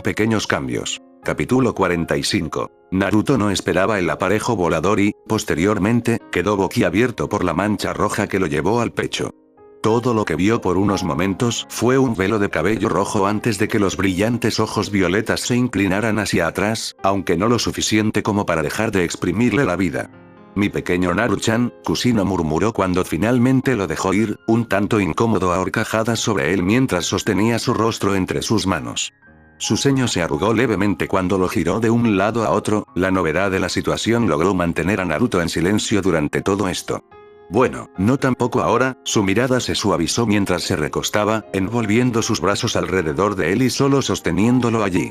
Pequeños cambios. Capítulo 45. Naruto no esperaba el aparejo volador y, posteriormente, quedó boquiabierto por la mancha roja que lo llevó al pecho. Todo lo que vio por unos momentos fue un velo de cabello rojo antes de que los brillantes ojos violetas se inclinaran hacia atrás, aunque no lo suficiente como para dejar de exprimirle la vida. Mi pequeño Naru-chan, Kusino murmuró cuando finalmente lo dejó ir, un tanto incómodo a horcajadas sobre él mientras sostenía su rostro entre sus manos. Su ceño se arrugó levemente cuando lo giró de un lado a otro. La novedad de la situación logró mantener a Naruto en silencio durante todo esto. Bueno, no tampoco ahora. Su mirada se suavizó mientras se recostaba, envolviendo sus brazos alrededor de él y solo sosteniéndolo allí.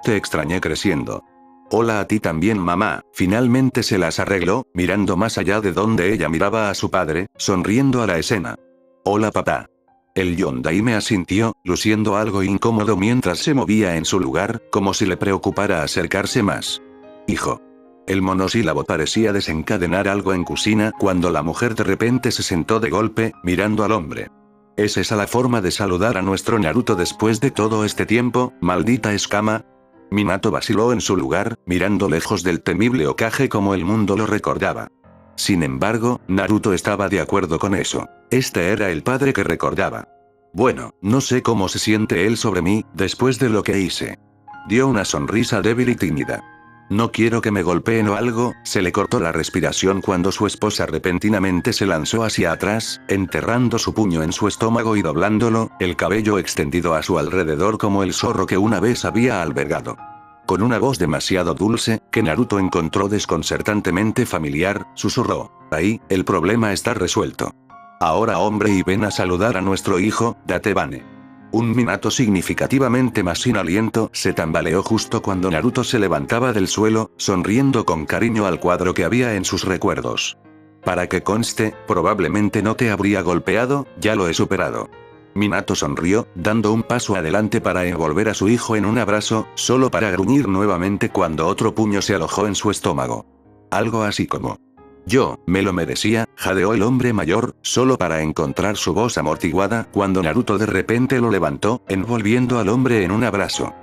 Te extrañé creciendo. Hola a ti también, mamá. Finalmente se las arregló, mirando más allá de donde ella miraba a su padre, sonriendo a la escena. Hola, papá. El Yondaime asintió, luciendo algo incómodo mientras se movía en su lugar, como si le preocupara acercarse más. Hijo. El monosílabo parecía desencadenar algo en Kusina cuando la mujer de repente se sentó de golpe, mirando al hombre. ¿Es esa la forma de saludar a nuestro Naruto después de todo este tiempo, maldita escama? Minato vaciló en su lugar, mirando lejos del temible Hokage como el mundo lo recordaba. Sin embargo, Naruto estaba de acuerdo con eso. Este era el padre que recordaba. Bueno, no sé cómo se siente él sobre mí, después de lo que hice. Dio una sonrisa débil y tímida. No quiero que me golpeen o algo. Se le cortó la respiración cuando su esposa repentinamente se lanzó hacia atrás, enterrando su puño en su estómago y doblándolo, el cabello extendido a su alrededor como el zorro que una vez había albergado. Con una voz demasiado dulce, que Naruto encontró desconcertantemente familiar, susurró. Ahí, el problema está resuelto. Ahora hombre y ven a saludar a nuestro hijo, Datebane. Un Minato significativamente más sin aliento se tambaleó justo cuando Naruto se levantaba del suelo, sonriendo con cariño al cuadro que había en sus recuerdos. Para que conste, probablemente no te habría golpeado, ya lo he superado. Minato sonrió, dando un paso adelante para envolver a su hijo en un abrazo, solo para gruñir nuevamente cuando otro puño se alojó en su estómago. Algo así como: yo, me lo merecía, jadeó el hombre mayor, solo para encontrar su voz amortiguada cuando Naruto de repente lo levantó, envolviendo al hombre en un abrazo.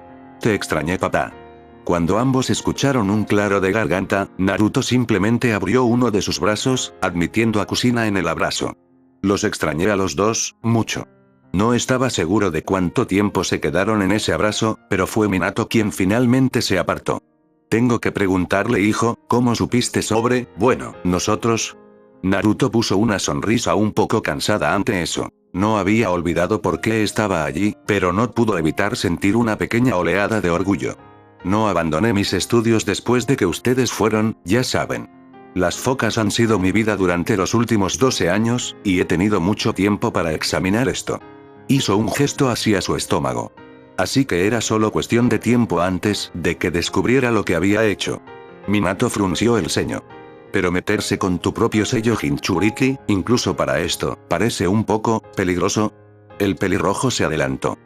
Te extrañé, papá. Cuando ambos escucharon un claro de garganta, Naruto simplemente abrió uno de sus brazos, admitiendo a Kusina en el abrazo. Los extrañé a los dos, mucho. No estaba seguro de cuánto tiempo se quedaron en ese abrazo, pero fue Minato quien finalmente se apartó. Tengo que preguntarle, hijo, ¿cómo supiste sobre, bueno, nosotros? Naruto puso una sonrisa un poco cansada ante eso. No había olvidado por qué estaba allí, pero no pudo evitar sentir una pequeña oleada de orgullo. No abandoné mis estudios después de que ustedes fueron, ya saben. Las focas han sido mi vida durante los últimos 12 años, y he tenido mucho tiempo para examinar esto. Hizo un gesto hacia su estómago. Así que era solo cuestión de tiempo antes de que descubriera lo que había hecho. Minato frunció el ceño. Pero meterse con tu propio sello Jinchuriki, incluso para esto, parece un poco peligroso. El pelirrojo se adelantó.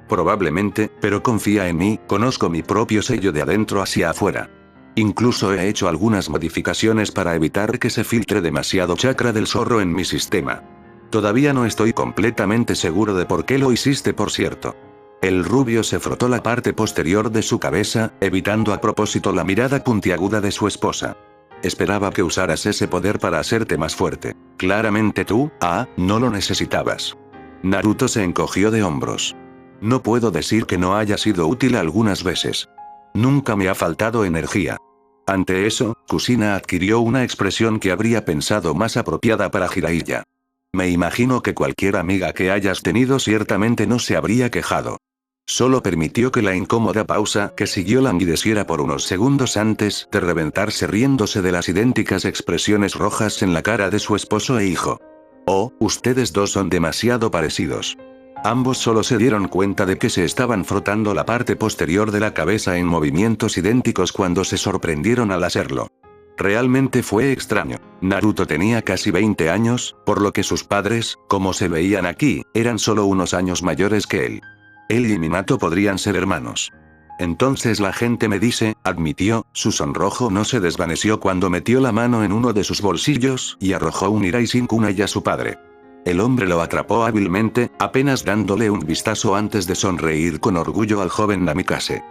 Probablemente, pero confía en mí, conozco mi propio sello de adentro hacia afuera. Incluso he hecho algunas modificaciones para evitar que se filtre demasiado chakra del zorro en mi sistema. Todavía no estoy completamente seguro de por qué lo hiciste, por cierto. El rubio se frotó la parte posterior de su cabeza, evitando a propósito la mirada puntiaguda de su esposa. Esperaba que usaras ese poder para hacerte más fuerte. Claramente tú, no lo necesitabas. Naruto se encogió de hombros. No puedo decir que no haya sido útil algunas veces. Nunca me ha faltado energía. Ante eso, Kusina adquirió una expresión que habría pensado más apropiada para Jiraiya. Me imagino que cualquier amiga que hayas tenido ciertamente no se habría quejado. Solo permitió que la incómoda pausa que siguió languideciera por unos segundos antes de reventarse riéndose de las idénticas expresiones rojas en la cara de su esposo e hijo. Oh, ustedes dos son demasiado parecidos. Ambos solo se dieron cuenta de que se estaban frotando la parte posterior de la cabeza en movimientos idénticos cuando se sorprendieron al hacerlo. Realmente fue extraño. Naruto tenía casi 20 años, por lo que sus padres, como se veían aquí, eran solo unos años mayores que él. Él y Minato podrían ser hermanos. Entonces la gente me dice, admitió, su sonrojo no se desvaneció cuando metió la mano en uno de sus bolsillos y arrojó un Iraisen Kunai a su padre. El hombre lo atrapó hábilmente, apenas dándole un vistazo antes de sonreír con orgullo al joven Namikaze.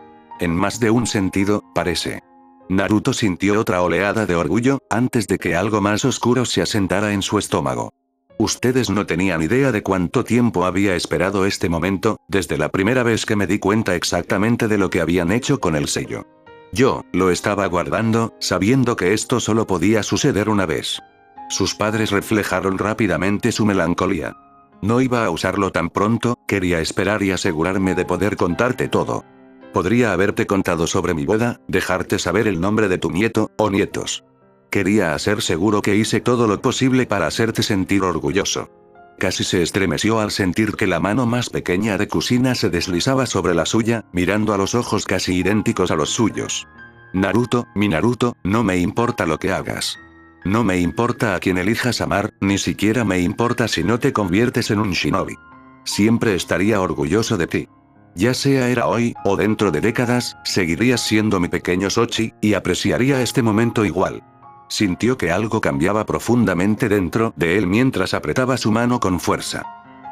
en más de un sentido, parece. Naruto sintió otra oleada de orgullo, antes de que algo más oscuro se asentara en su estómago. Ustedes no tenían idea de cuánto tiempo había esperado este momento, desde la primera vez que me di cuenta exactamente de lo que habían hecho con el sello. Yo, lo estaba guardando, sabiendo que esto solo podía suceder una vez. Sus padres reflejaron rápidamente su melancolía. No iba a usarlo tan pronto, quería esperar y asegurarme de poder contarte todo. Podría haberte contado sobre mi boda, dejarte saber el nombre de tu nieto, o nietos. Quería hacer seguro que hice todo lo posible para hacerte sentir orgulloso. Casi se estremeció al sentir que la mano más pequeña de Kusina se deslizaba sobre la suya, mirando a los ojos casi idénticos a los suyos. Naruto, mi Naruto, no me importa lo que hagas. No me importa a quién elijas amar, ni siquiera me importa si no te conviertes en un shinobi. Siempre estaría orgulloso de ti. Ya sea era hoy, o dentro de décadas, seguirías siendo mi pequeño Sochi, y apreciaría este momento igual. Sintió que algo cambiaba profundamente dentro de él mientras apretaba su mano con fuerza.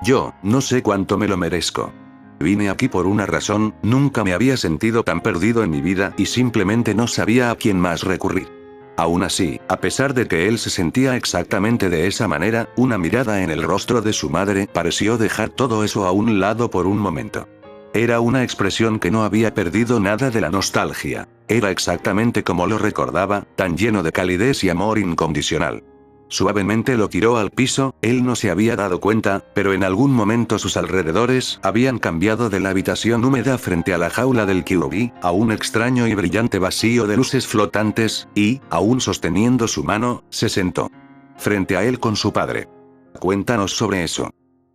Yo, no sé cuánto me lo merezco. Vine aquí por una razón, nunca me había sentido tan perdido en mi vida y simplemente no sabía a quién más recurrir. Aún así, a pesar de que él se sentía exactamente de esa manera, una mirada en el rostro de su madre pareció dejar todo eso a un lado por un momento. Era una expresión que no había perdido nada de la nostalgia. Era exactamente como lo recordaba, tan lleno de calidez y amor incondicional. Suavemente lo tiró al piso, él no se había dado cuenta, pero en algún momento sus alrededores habían cambiado de la habitación húmeda frente a la jaula del Kyuubi, a un extraño y brillante vacío de luces flotantes, y, aún sosteniendo su mano, se sentó frente a él con su padre. Cuéntanos sobre eso.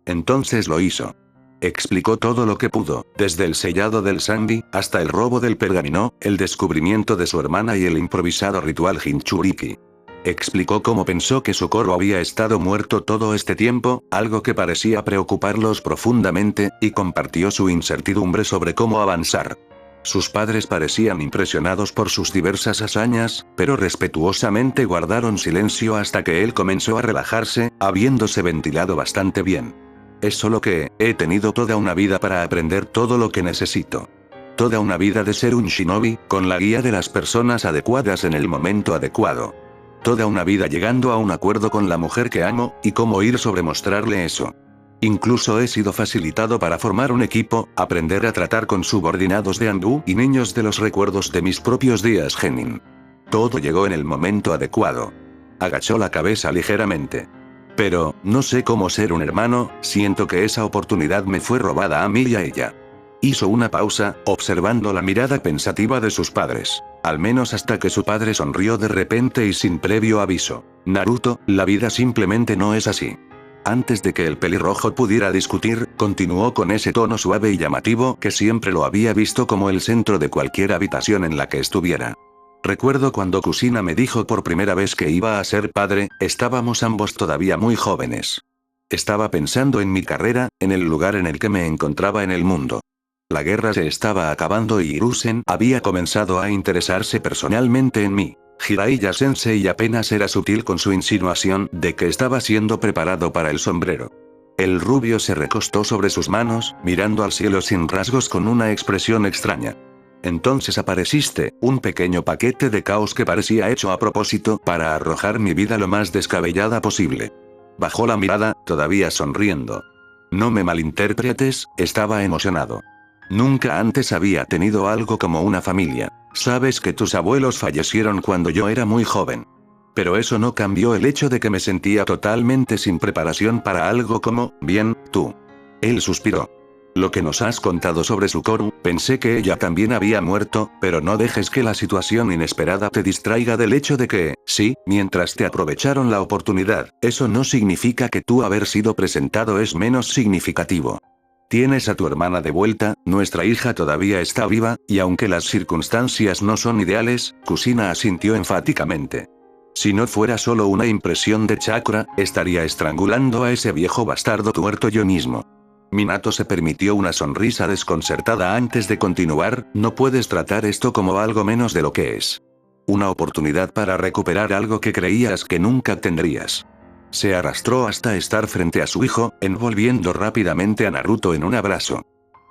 Entonces lo hizo. Explicó todo lo que pudo, desde el sellado del Sanbi, hasta el robo del pergamino, el descubrimiento de su hermana y el improvisado ritual Jinchuriki. Explicó cómo pensó que Socorro había estado muerto todo este tiempo, algo que parecía preocuparlos profundamente, y compartió su incertidumbre sobre cómo avanzar. Sus padres parecían impresionados por sus diversas hazañas, pero respetuosamente guardaron silencio hasta que él comenzó a relajarse, habiéndose ventilado bastante bien. Es solo que, he tenido toda una vida para aprender todo lo que necesito. Toda una vida de ser un shinobi, con la guía de las personas adecuadas en el momento adecuado. Toda una vida llegando a un acuerdo con la mujer que amo, y cómo ir sobre mostrarle eso. Incluso he sido facilitado para formar un equipo, aprender a tratar con subordinados de Anbu y niños de los recuerdos de mis propios días Genin. Todo llegó en el momento adecuado. Agachó la cabeza ligeramente. Pero, no sé cómo ser un hermano, siento que esa oportunidad me fue robada a mí y a ella. Hizo una pausa, observando la mirada pensativa de sus padres. Al menos hasta que su padre sonrió de repente y sin previo aviso. Naruto, la vida simplemente no es así. Antes de que el pelirrojo pudiera discutir, continuó con ese tono suave y llamativo que siempre lo había visto como el centro de cualquier habitación en la que estuviera. Recuerdo cuando Kusina me dijo por primera vez que iba a ser padre, estábamos ambos todavía muy jóvenes. Estaba pensando en mi carrera, en el lugar en el que me encontraba en el mundo. La guerra se estaba acabando y Hiruzen había comenzado a interesarse personalmente en mí. Jiraiya Sensei apenas era sutil con su insinuación de que estaba siendo preparado para el sombrero. El rubio se recostó sobre sus manos, mirando al cielo sin rasgos con una expresión extraña. Entonces apareciste, un pequeño paquete de caos que parecía hecho a propósito para arrojar mi vida lo más descabellada posible. Bajó la mirada, todavía sonriendo. No me malinterpretes, estaba emocionado. Nunca antes había tenido algo como una familia. Sabes que tus abuelos fallecieron cuando yo era muy joven. Pero eso no cambió el hecho de que me sentía totalmente sin preparación para algo como, bien, tú. Él suspiró. Lo que nos has contado sobre Socorro, pensé que ella también había muerto, pero no dejes que la situación inesperada te distraiga del hecho de que, sí, mientras te aprovecharon la oportunidad, eso no significa que tú haber sido presentado es menos significativo. Tienes a tu hermana de vuelta, nuestra hija todavía está viva, y aunque las circunstancias no son ideales, Kusina asintió enfáticamente. Si no fuera solo una impresión de chakra, estaría estrangulando a ese viejo bastardo tuerto yo mismo. Minato se permitió una sonrisa desconcertada antes de continuar, no puedes tratar esto como algo menos de lo que es. Una oportunidad para recuperar algo que creías que nunca tendrías. Se arrastró hasta estar frente a su hijo, envolviendo rápidamente a Naruto en un abrazo.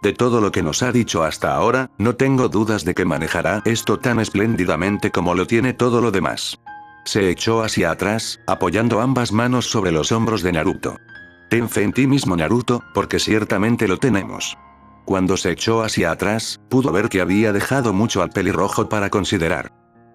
De todo lo que nos ha dicho hasta ahora, no tengo dudas de que manejará esto tan espléndidamente como lo tiene todo lo demás. Se echó hacia atrás, apoyando ambas manos sobre los hombros de Naruto. Ten fe en ti mismo, Naruto, porque ciertamente lo tenemos. Cuando se echó hacia atrás, pudo ver que había dejado mucho al pelirrojo para considerar.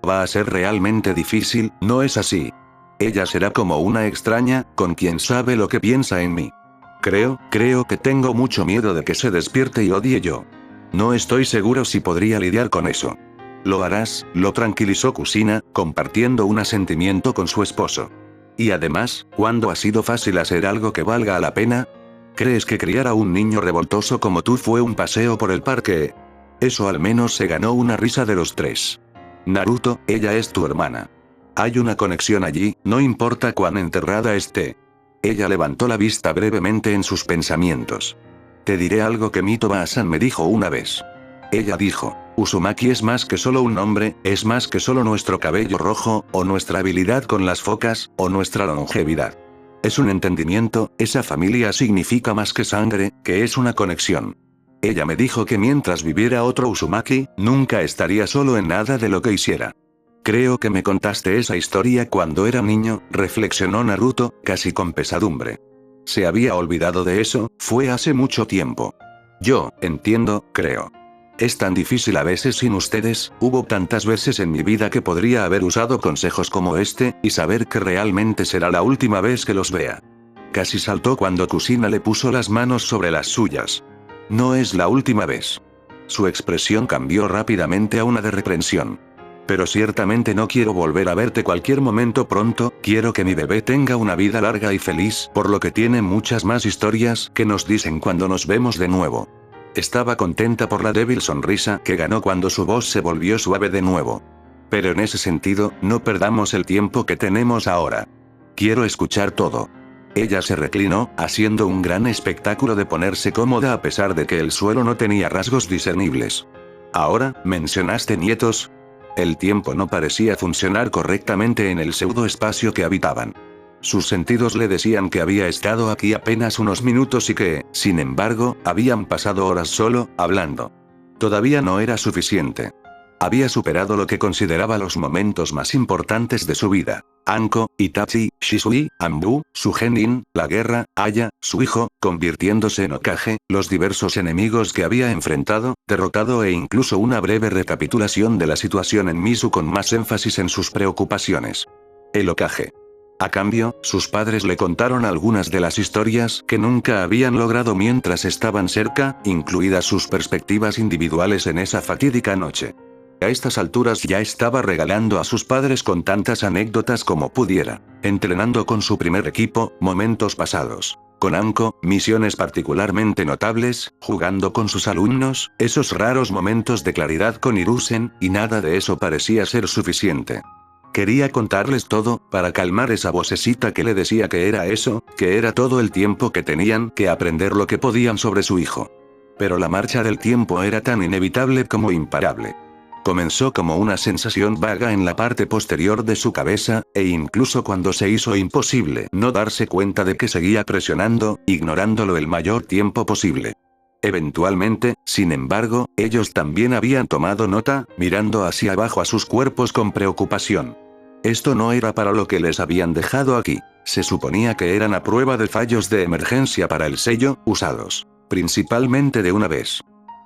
Va a ser realmente difícil, ¿no es así? Ella será como una extraña, con quien sabe lo que piensa en mí. Creo que tengo mucho miedo de que se despierte y odie yo. No estoy seguro si podría lidiar con eso. Lo harás, lo tranquilizó Kusina, compartiendo un asentimiento con su esposo. Y además, ¿cuándo ha sido fácil hacer algo que valga la pena? ¿Crees que criar a un niño revoltoso como tú fue un paseo por el parque? Eso al menos se ganó una risa de los tres. Naruto, ella es tu hermana. Hay una conexión allí, no importa cuán enterrada esté. Ella levantó la vista brevemente en sus pensamientos. Te diré algo que Mito Ba-san me dijo una vez. Ella dijo, Uzumaki es más que solo un nombre, es más que solo nuestro cabello rojo, o nuestra habilidad con las focas, o nuestra longevidad. Es un entendimiento, esa familia significa más que sangre, que es una conexión. Ella me dijo que mientras viviera otro Uzumaki, nunca estaría solo en nada de lo que hiciera. Creo que me contaste esa historia cuando era niño, reflexionó Naruto, casi con pesadumbre. Se había olvidado de eso, fue hace mucho tiempo. Yo, entiendo, creo. Es tan difícil a veces sin ustedes, hubo tantas veces en mi vida que podría haber usado consejos como este, y saber que realmente será la última vez que los vea. Casi saltó cuando Kusina le puso las manos sobre las suyas. No es la última vez. Su expresión cambió rápidamente a una de reprensión. Pero ciertamente no quiero volver a verte cualquier momento pronto, quiero que mi bebé tenga una vida larga y feliz, por lo que tiene muchas más historias que nos dicen cuando nos vemos de nuevo. Estaba contenta por la débil sonrisa que ganó cuando su voz se volvió suave de nuevo. Pero en ese sentido, no perdamos el tiempo que tenemos ahora. Quiero escuchar todo. Ella se reclinó, haciendo un gran espectáculo de ponerse cómoda a pesar de que el suelo no tenía rasgos discernibles. Ahora, ¿mencionaste nietos? El tiempo no parecía funcionar correctamente en el pseudoespacio que habitaban. Sus sentidos le decían que había estado aquí apenas unos minutos y que, sin embargo, habían pasado horas solo, hablando. Todavía no era suficiente. Había superado lo que consideraba los momentos más importantes de su vida. Anko, Itachi, Shisui, Anbu, su genin, la guerra, Aya, su hijo, convirtiéndose en Hokage, los diversos enemigos que había enfrentado, derrotado e incluso una breve recapitulación de la situación en Mizu con más énfasis en sus preocupaciones. El Hokage. A cambio, sus padres le contaron algunas de las historias que nunca habían logrado mientras estaban cerca, incluidas sus perspectivas individuales en esa fatídica noche. A estas alturas ya estaba regalando a sus padres con tantas anécdotas como pudiera, entrenando con su primer equipo, momentos pasados. Con Anko, misiones particularmente notables, jugando con sus alumnos, esos raros momentos de claridad con Hiruzen, y nada de eso parecía ser suficiente. Quería contarles todo, para calmar esa vocecita que le decía que era eso, que era todo el tiempo que tenían que aprender lo que podían sobre su hijo. Pero la marcha del tiempo era tan inevitable como imparable. Comenzó como una sensación vaga en la parte posterior de su cabeza, e incluso cuando se hizo imposible no darse cuenta de que seguía presionando, ignorándolo el mayor tiempo posible. Eventualmente, sin embargo, ellos también habían tomado nota, mirando hacia abajo a sus cuerpos con preocupación. Esto no era para lo que les habían dejado aquí. Se suponía que eran a prueba de fallos de emergencia para el sello, usados, principalmente de una vez.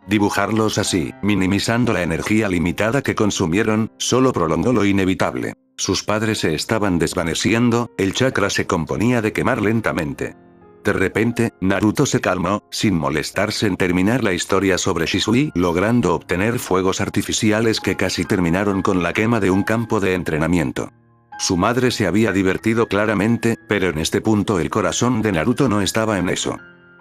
Dibujarlos así, minimizando la energía limitada que consumieron, solo prolongó lo inevitable. Sus padres se estaban desvaneciendo, el chakra se componía de quemar lentamente. De repente, Naruto se calmó, sin molestarse en terminar la historia sobre Shisui, logrando obtener fuegos artificiales que casi terminaron con la quema de un campo de entrenamiento. Su madre se había divertido claramente, pero en este punto el corazón de Naruto no estaba en eso.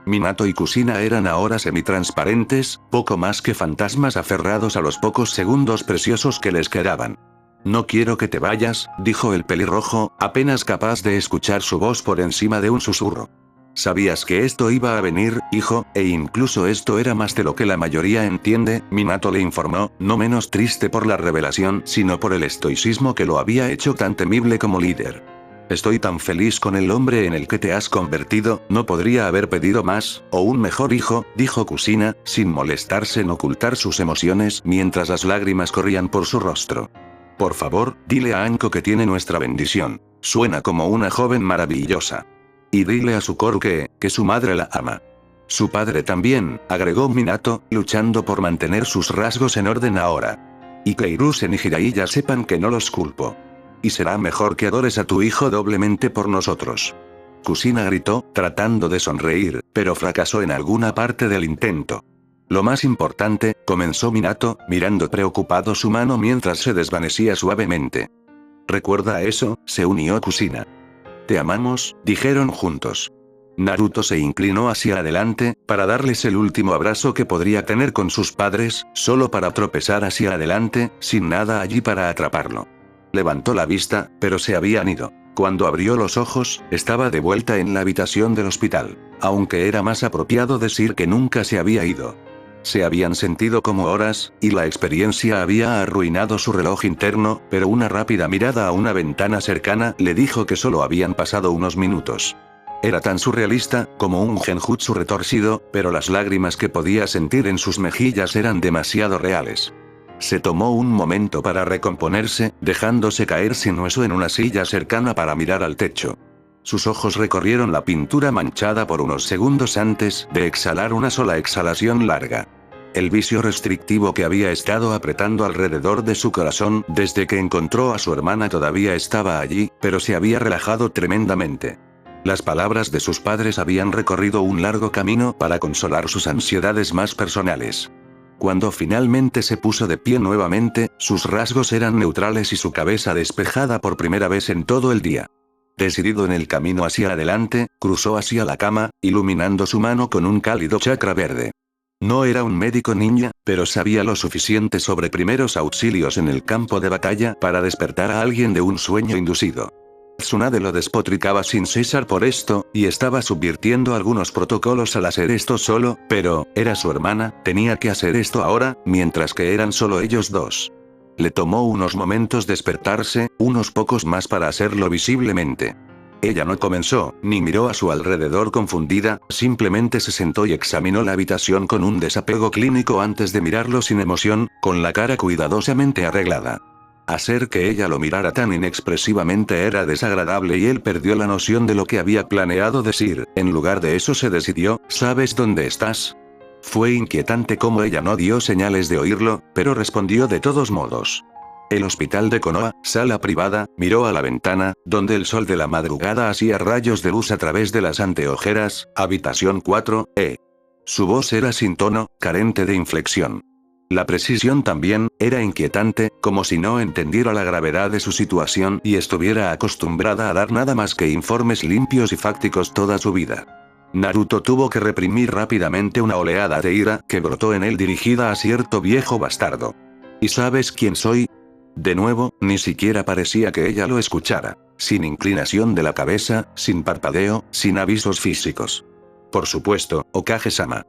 Minato y Kusina eran ahora semitransparentes, poco más que fantasmas aferrados a los pocos segundos preciosos que les quedaban. No quiero que te vayas, dijo el pelirrojo, apenas capaz de escuchar su voz por encima de un susurro. Sabías que esto iba a venir, hijo, e incluso esto era más de lo que la mayoría entiende, Minato le informó, no menos triste por la revelación, sino por el estoicismo que lo había hecho tan temible como líder. Estoy tan feliz con el hombre en el que te has convertido, no podría haber pedido más, o un mejor hijo, dijo Kusina, sin molestarse en ocultar sus emociones mientras las lágrimas corrían por su rostro. Por favor, dile a Anko que tiene nuestra bendición. Suena como una joven maravillosa. Y dile a Sukoro que su madre la ama. Su padre también, agregó Minato, luchando por mantener sus rasgos en orden ahora. Y que Hiruzen y Jiraiya sepan que no los culpo. Y será mejor que adores a tu hijo doblemente por nosotros. Kusina gritó, tratando de sonreír, pero fracasó en alguna parte del intento. Lo más importante, comenzó Minato, mirando preocupado su mano mientras se desvanecía suavemente. ¿Recuerda eso? Se unió Kusina. Te amamos, dijeron juntos. Naruto se inclinó hacia adelante, para darles el último abrazo que podría tener con sus padres, solo para tropezar hacia adelante, sin nada allí para atraparlo. Levantó la vista, pero se habían ido. Cuando abrió los ojos, estaba de vuelta en la habitación del hospital, aunque era más apropiado decir que nunca se había ido. Se habían sentido como horas, y la experiencia había arruinado su reloj interno, pero una rápida mirada a una ventana cercana le dijo que solo habían pasado unos minutos. Era tan surrealista, como un genjutsu retorcido, pero las lágrimas que podía sentir en sus mejillas eran demasiado reales. Se tomó un momento para recomponerse, dejándose caer sin hueso en una silla cercana para mirar al techo. Sus ojos recorrieron la pintura manchada por unos segundos antes de exhalar una sola exhalación larga. El vicio restrictivo que había estado apretando alrededor de su corazón desde que encontró a su hermana todavía estaba allí, pero se había relajado tremendamente. Las palabras de sus padres habían recorrido un largo camino para consolar sus ansiedades más personales. Cuando finalmente se puso de pie nuevamente, sus rasgos eran neutrales y su cabeza despejada por primera vez en todo el día. Decidido en el camino hacia adelante, cruzó hacia la cama, iluminando su mano con un cálido chakra verde. No era un médico ninja, pero sabía lo suficiente sobre primeros auxilios en el campo de batalla para despertar a alguien de un sueño inducido. Tsunade lo despotricaba sin cesar por esto, y estaba subvirtiendo algunos protocolos al hacer esto solo, pero, era su hermana, tenía que hacer esto ahora, mientras que eran solo ellos dos. Le tomó unos momentos despertarse, unos pocos más para hacerlo visiblemente. Ella no comenzó, ni miró a su alrededor confundida, simplemente se sentó y examinó la habitación con un desapego clínico antes de mirarlo sin emoción, con la cara cuidadosamente arreglada. Hacer que ella lo mirara tan inexpresivamente era desagradable y él perdió la noción de lo que había planeado decir. En lugar de eso se decidió, ¿sabes dónde estás? Fue inquietante cómo ella no dio señales de oírlo, pero respondió de todos modos. El hospital de Konoha, sala privada, miró a la ventana, donde el sol de la madrugada hacía rayos de luz a través de las anteojeras, habitación 4E. Su voz era sin tono, carente de inflexión. La precisión también, era inquietante, como si no entendiera la gravedad de su situación y estuviera acostumbrada a dar nada más que informes limpios y fácticos toda su vida. Naruto tuvo que reprimir rápidamente una oleada de ira que brotó en él dirigida a cierto viejo bastardo. ¿Y sabes quién soy? De nuevo, ni siquiera parecía que ella lo escuchara. Sin inclinación de la cabeza, sin parpadeo, sin avisos físicos. Por supuesto, Okage-sama.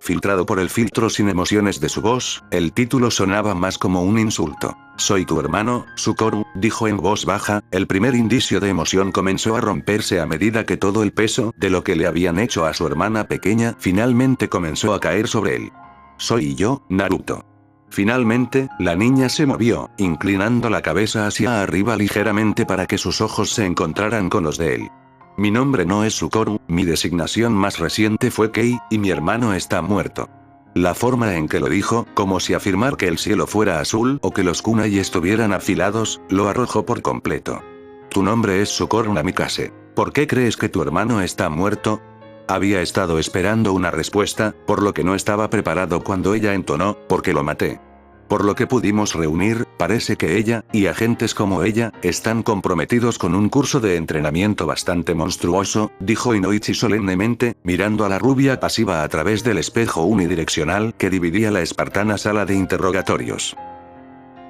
Filtrado por el filtro sin emociones de su voz, el título sonaba más como un insulto. Soy tu hermano, Sukoro, dijo en voz baja, el primer indicio de emoción comenzó a romperse a medida que todo el peso de lo que le habían hecho a su hermana pequeña finalmente comenzó a caer sobre él. Soy yo, Naruto. Finalmente, la niña se movió, inclinando la cabeza hacia arriba ligeramente para que sus ojos se encontraran con los de él. Mi nombre no es Sukoro, mi designación más reciente fue Kei, y mi hermano está muerto. La forma en que lo dijo, como si afirmar que el cielo fuera azul o que los kunai estuvieran afilados, lo arrojó por completo. Tu nombre es Sukoro Namikaze. ¿Por qué crees que tu hermano está muerto? Había estado esperando una respuesta, por lo que no estaba preparado cuando ella entonó, porque lo maté. Por lo que pudimos reunir, parece que ella, y agentes como ella, están comprometidos con un curso de entrenamiento bastante monstruoso, dijo Inoichi solemnemente, mirando a la rubia pasiva a través del espejo unidireccional que dividía la espartana sala de interrogatorios.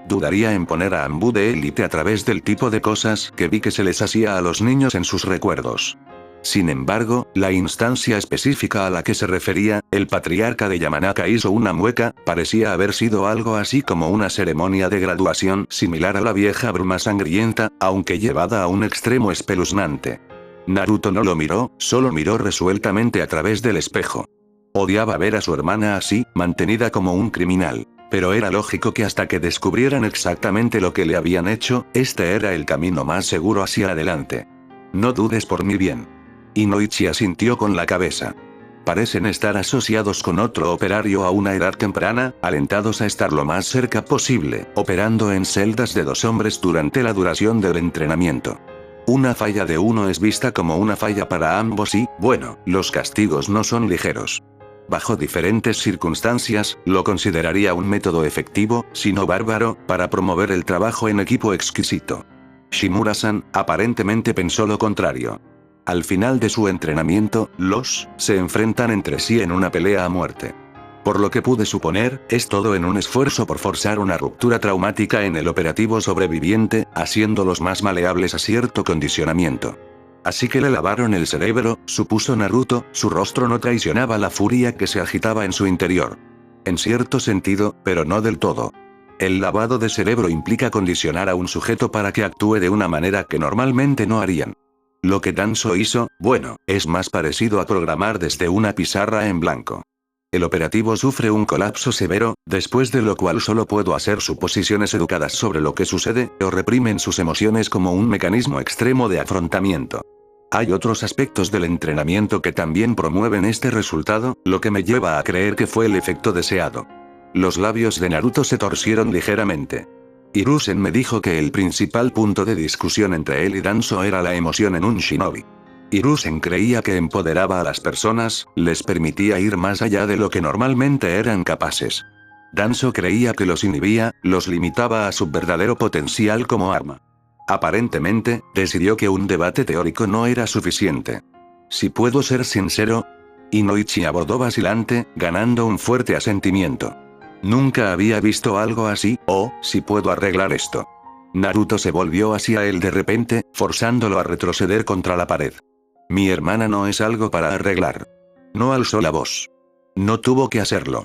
Dudaría en poner a Anbu de élite a través del tipo de cosas que vi que se les hacía a los niños en sus recuerdos. Sin embargo, la instancia específica a la que se refería, el patriarca de Yamanaka hizo una mueca, parecía haber sido algo así como una ceremonia de graduación similar a la vieja bruma sangrienta, aunque llevada a un extremo espeluznante. Naruto no lo miró, solo miró resueltamente a través del espejo. Odiaba ver a su hermana así, mantenida como un criminal. Pero era lógico que hasta que descubrieran exactamente lo que le habían hecho, este era el camino más seguro hacia adelante. No dudes por mi bien. Inoichi asintió con la cabeza. Parecen estar asociados con otro operario a una edad temprana, alentados a estar lo más cerca posible, operando en celdas de 2 hombres durante la duración del entrenamiento. Una falla de uno es vista como una falla para ambos y, bueno, los castigos no son ligeros. Bajo diferentes circunstancias, lo consideraría un método efectivo, si no bárbaro, para promover el trabajo en equipo exquisito. Shimura-san, aparentemente pensó lo contrario. Al final de su entrenamiento, se enfrentan entre sí en una pelea a muerte. Por lo que pude suponer, es todo en un esfuerzo por forzar una ruptura traumática en el operativo sobreviviente, haciéndolos más maleables a cierto condicionamiento. Así que le lavaron el cerebro, supuso Naruto, su rostro no traicionaba la furia que se agitaba en su interior. En cierto sentido, pero no del todo. El lavado de cerebro implica condicionar a un sujeto para que actúe de una manera que normalmente no harían. Lo que Danzo hizo, bueno, es más parecido a programar desde una pizarra en blanco. El operativo sufre un colapso severo, después de lo cual solo puedo hacer suposiciones educadas sobre lo que sucede, o reprimen sus emociones como un mecanismo extremo de afrontamiento. Hay otros aspectos del entrenamiento que también promueven este resultado, lo que me lleva a creer que fue el efecto deseado. Los labios de Naruto se torcieron ligeramente. Hiruzen me dijo que el principal punto de discusión entre él y Danzo era la emoción en un shinobi. Hiruzen creía que empoderaba a las personas, les permitía ir más allá de lo que normalmente eran capaces. Danzo creía que los inhibía, los limitaba a su verdadero potencial como arma. Aparentemente, decidió que un debate teórico no era suficiente. Si puedo ser sincero, Inoichi abordó vacilante, ganando un fuerte asentimiento. Nunca había visto algo así, si puedo arreglar esto. Naruto se volvió hacia él de repente, forzándolo a retroceder contra la pared. Mi hermana no es algo para arreglar. No alzó la voz. No tuvo que hacerlo.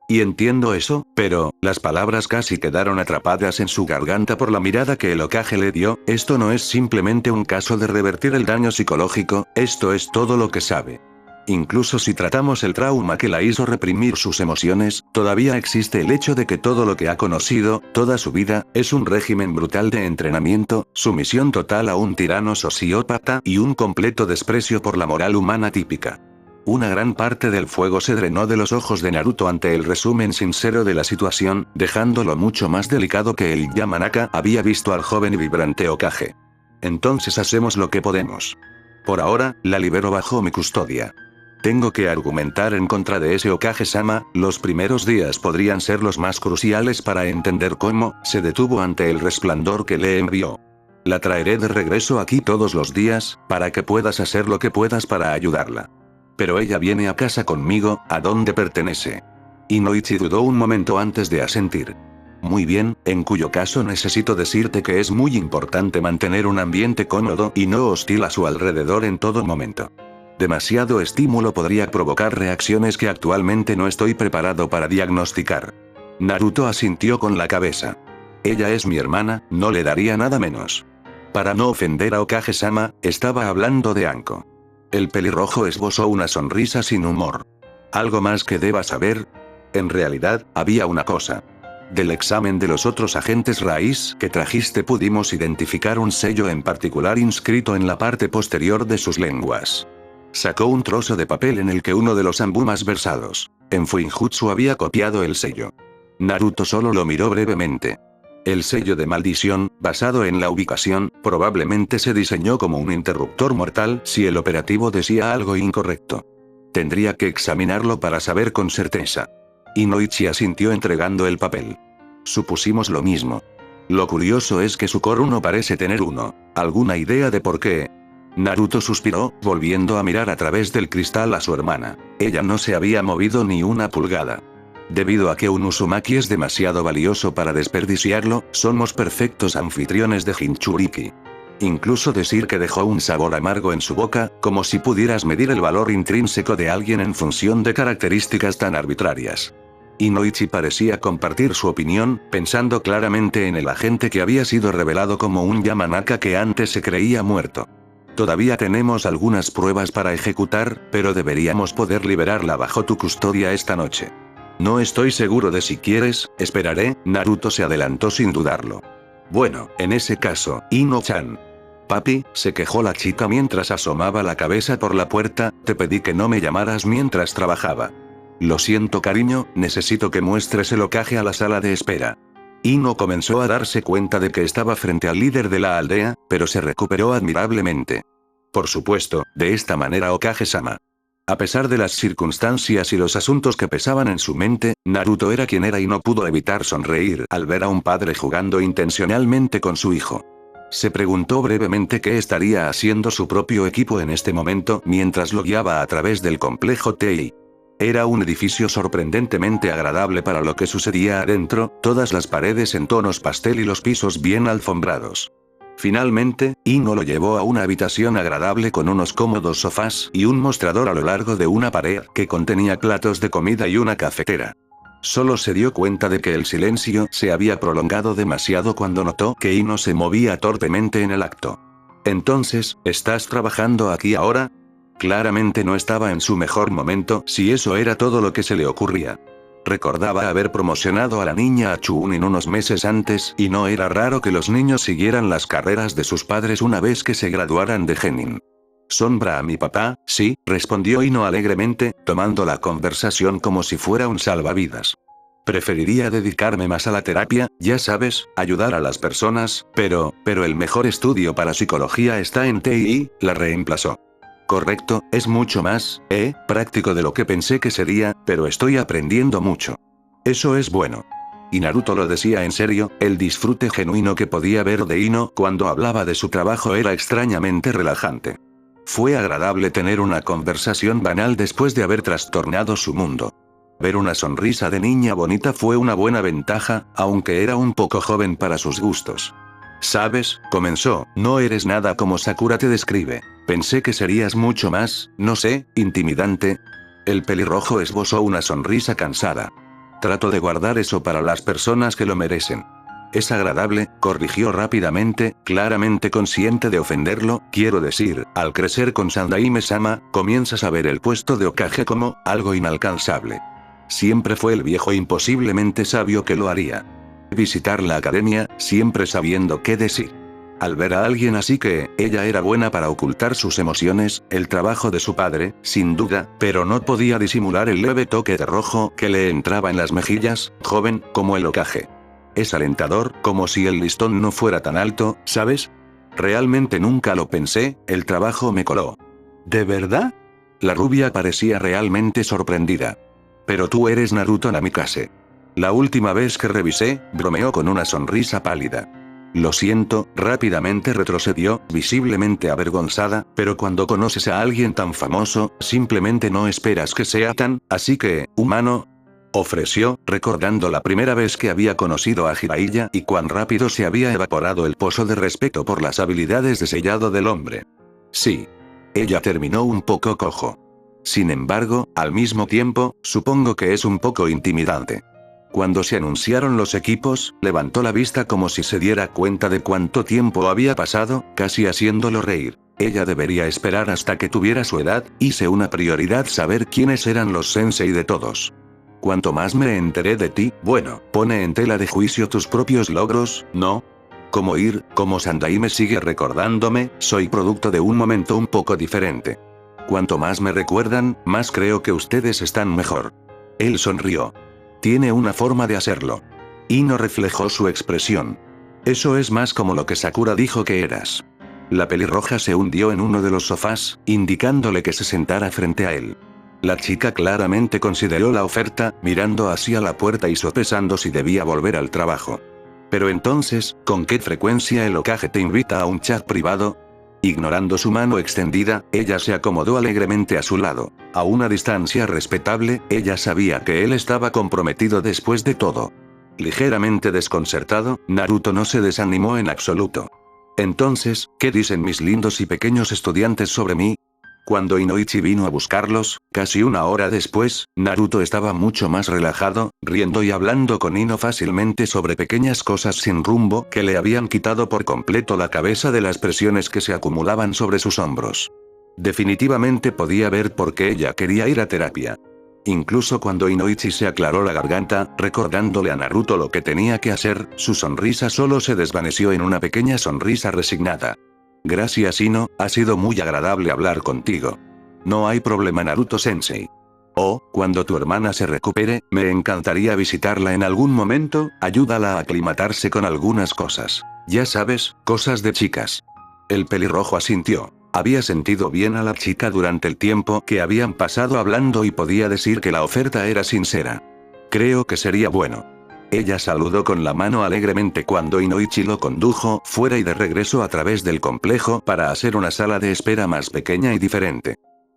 Y entiendo eso, pero, las palabras casi quedaron atrapadas en su garganta por la mirada que el Hokage le dio, esto no es simplemente un caso de revertir el daño psicológico, esto es todo lo que sabe. Incluso si tratamos el trauma que la hizo reprimir sus emociones, todavía existe el hecho de que todo lo que ha conocido, toda su vida, es un régimen brutal de entrenamiento, sumisión total a un tirano sociópata y un completo desprecio por la moral humana típica. Una gran parte del fuego se drenó de los ojos de Naruto ante el resumen sincero de la situación, dejándolo mucho más delicado que el Yamanaka había visto al joven y vibrante Hokage. Entonces hacemos lo que podemos. Por ahora, la libero bajo mi custodia. Tengo que argumentar en contra de ese Hokage-sama, los primeros días podrían ser los más cruciales para entender cómo, se detuvo ante el resplandor que le envió. La traeré de regreso aquí todos los días, para que puedas hacer lo que puedas para ayudarla. Pero ella viene a casa conmigo, a donde pertenece. Inoichi dudó un momento antes de asentir. Muy bien, en cuyo caso necesito decirte que es muy importante mantener un ambiente cómodo y no hostil a su alrededor en todo momento. Demasiado estímulo podría provocar reacciones que actualmente no estoy preparado para diagnosticar. Naruto asintió con la cabeza. Ella es mi hermana, no le daría nada menos. Para no ofender a Hokage-sama, estaba hablando de Anko. El pelirrojo esbozó una sonrisa sin humor. ¿Algo más que deba saber? En realidad, había una cosa. Del examen de los otros agentes raíz que trajiste pudimos identificar un sello en particular inscrito en la parte posterior de sus lenguas. Sacó un trozo de papel en el que uno de los ambumas versados en Fuinjutsu había copiado el sello. Naruto solo lo miró brevemente. El sello de maldición, basado en la ubicación, probablemente se diseñó como un interruptor mortal si el operativo decía algo incorrecto. Tendría que examinarlo para saber con certeza. Inoichi asintió entregando el papel. Supusimos lo mismo. Lo curioso es que su Koru no parece tener uno. ¿Alguna idea de por qué? Naruto suspiró, volviendo a mirar a través del cristal a su hermana. Ella no se había movido ni una pulgada. Debido a que un Uzumaki es demasiado valioso para desperdiciarlo, somos perfectos anfitriones de Jinchuriki. Incluso decir que dejó un sabor amargo en su boca, como si pudieras medir el valor intrínseco de alguien en función de características tan arbitrarias. Inoichi parecía compartir su opinión, pensando claramente en el agente que había sido revelado como un Yamanaka que antes se creía muerto. Todavía tenemos algunas pruebas para ejecutar, pero deberíamos poder liberarla bajo tu custodia esta noche. No estoy seguro de si quieres, esperaré, Naruto se adelantó sin dudarlo. Bueno, en ese caso, Ino-chan. Papi, se quejó la chica mientras asomaba la cabeza por la puerta, te pedí que no me llamaras mientras trabajaba. Lo siento cariño, necesito que muestres el Hokage a la sala de espera. Ino comenzó a darse cuenta de que estaba frente al líder de la aldea, pero se recuperó admirablemente. Por supuesto, de esta manera Hokage-sama. A pesar de las circunstancias y los asuntos que pesaban en su mente, Naruto era quien era y no pudo evitar sonreír al ver a un padre jugando intencionalmente con su hijo. Se preguntó brevemente qué estaría haciendo su propio equipo en este momento mientras lo guiaba a través del complejo TI. Era un edificio sorprendentemente agradable para lo que sucedía adentro, todas las paredes en tonos pastel y los pisos bien alfombrados. Finalmente, Ino lo llevó a una habitación agradable con unos cómodos sofás y un mostrador a lo largo de una pared que contenía platos de comida y una cafetera. Solo se dio cuenta de que el silencio se había prolongado demasiado cuando notó que Ino se movía torpemente en el acto. Entonces, ¿estás trabajando aquí ahora? Claramente no estaba en su mejor momento, si eso era todo lo que se le ocurría. Recordaba haber promocionado a la niña a Chuunin unos meses antes y no era raro que los niños siguieran las carreras de sus padres una vez que se graduaran de Genin. ¿Sombra a mi papá? Sí, respondió Ino alegremente, tomando la conversación como si fuera un salvavidas. Preferiría dedicarme más a la terapia, ya sabes, ayudar a las personas, pero el mejor estudio para psicología está en TI, la reemplazó. Correcto, es mucho más, práctico de lo que pensé que sería, pero estoy aprendiendo mucho. Eso es bueno. Y Naruto lo decía en serio, el disfrute genuino que podía ver de Ino cuando hablaba de su trabajo era extrañamente relajante. Fue agradable tener una conversación banal después de haber trastornado su mundo. Ver una sonrisa de niña bonita fue una buena ventaja, aunque era un poco joven para sus gustos. ¿Sabes? Comenzó, no eres nada como Sakura te describe. Pensé que serías mucho más, no sé, intimidante. El pelirrojo esbozó una sonrisa cansada. Trato de guardar eso para las personas que lo merecen. Es agradable, corrigió rápidamente, claramente consciente de ofenderlo, quiero decir, al crecer con Sandaime-sama, comienzas a ver el puesto de Hokage como algo inalcanzable. Siempre fue el viejo imposiblemente sabio que lo haría. Visitar la academia, siempre sabiendo qué decir. Al ver a alguien así que, ella era buena para ocultar sus emociones, el trabajo de su padre, sin duda, pero no podía disimular el leve toque de rojo que le entraba en las mejillas, joven, como el Hokage. Es alentador, como si el listón no fuera tan alto, ¿sabes? Realmente nunca lo pensé, el trabajo me coló. ¿De verdad? La rubia parecía realmente sorprendida. Pero tú eres Naruto Namikaze. La última vez que revisé, bromeó con una sonrisa pálida. Lo siento, rápidamente retrocedió, visiblemente avergonzada, pero cuando conoces a alguien tan famoso, simplemente no esperas que sea tan, así que, humano, ofreció, recordando la primera vez que había conocido a Jiraiya y cuán rápido se había evaporado el pozo de respeto por las habilidades de sellado del hombre. Sí. Ella terminó un poco cojo. Sin embargo, al mismo tiempo, supongo que es un poco intimidante. Cuando se anunciaron los equipos, levantó la vista como si se diera cuenta de cuánto tiempo había pasado, casi haciéndolo reír. Ella debería esperar hasta que tuviera su edad, hice una prioridad saber quiénes eran los sensei de todos. Cuanto más me enteré de ti, bueno, pone en tela de juicio tus propios logros, ¿no? Como Sandaime sigue recordándome, soy producto de un momento un poco diferente. Cuanto más me recuerdan, más creo que ustedes están mejor. Él sonrió. Tiene una forma de hacerlo. Ino reflejó su expresión. Eso es más como lo que Sakura dijo que eras. La pelirroja se hundió en uno de los sofás, indicándole que se sentara frente a él. La chica claramente consideró la oferta, mirando hacia la puerta y sopesando si debía volver al trabajo. Pero entonces, ¿con qué frecuencia el Hokage te invita a un chat privado? Ignorando su mano extendida, ella se acomodó alegremente a su lado. A una distancia respetable, ella sabía que él estaba comprometido después de todo. Ligeramente desconcertado, Naruto no se desanimó en absoluto. Entonces, ¿qué dicen mis lindos y pequeños estudiantes sobre mí? Cuando Inoichi vino a buscarlos, casi una hora después, Naruto estaba mucho más relajado, riendo y hablando con Ino fácilmente sobre pequeñas cosas sin rumbo que le habían quitado por completo la cabeza de las presiones que se acumulaban sobre sus hombros. Definitivamente podía ver por qué ella quería ir a terapia. Incluso cuando Inoichi se aclaró la garganta, recordándole a Naruto lo que tenía que hacer, su sonrisa solo se desvaneció en una pequeña sonrisa resignada. Gracias Ino, ha sido muy agradable hablar contigo. No hay problema Naruto-sensei. Oh, cuando tu hermana se recupere, me encantaría visitarla en algún momento, ayúdala a aclimatarse con algunas cosas. Ya sabes, cosas de chicas. El pelirrojo asintió. Había sentido bien a la chica durante el tiempo que habían pasado hablando y podía decir que la oferta era sincera. Creo que sería bueno. Ella saludó con la mano alegremente cuando Inoichi lo condujo fuera y de regreso a través del complejo para hacer una sala de espera más pequeña y diferente.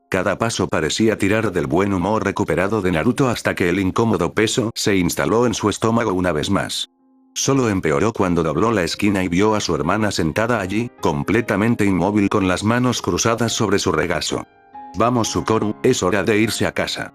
Cada paso parecía tirar del buen humor recuperado de Naruto hasta que el incómodo peso se instaló en su estómago una vez más. Solo empeoró cuando dobló la esquina y vio a su hermana sentada allí, completamente inmóvil con las manos cruzadas sobre su regazo. Vamos Sukoru, es hora de irse a casa.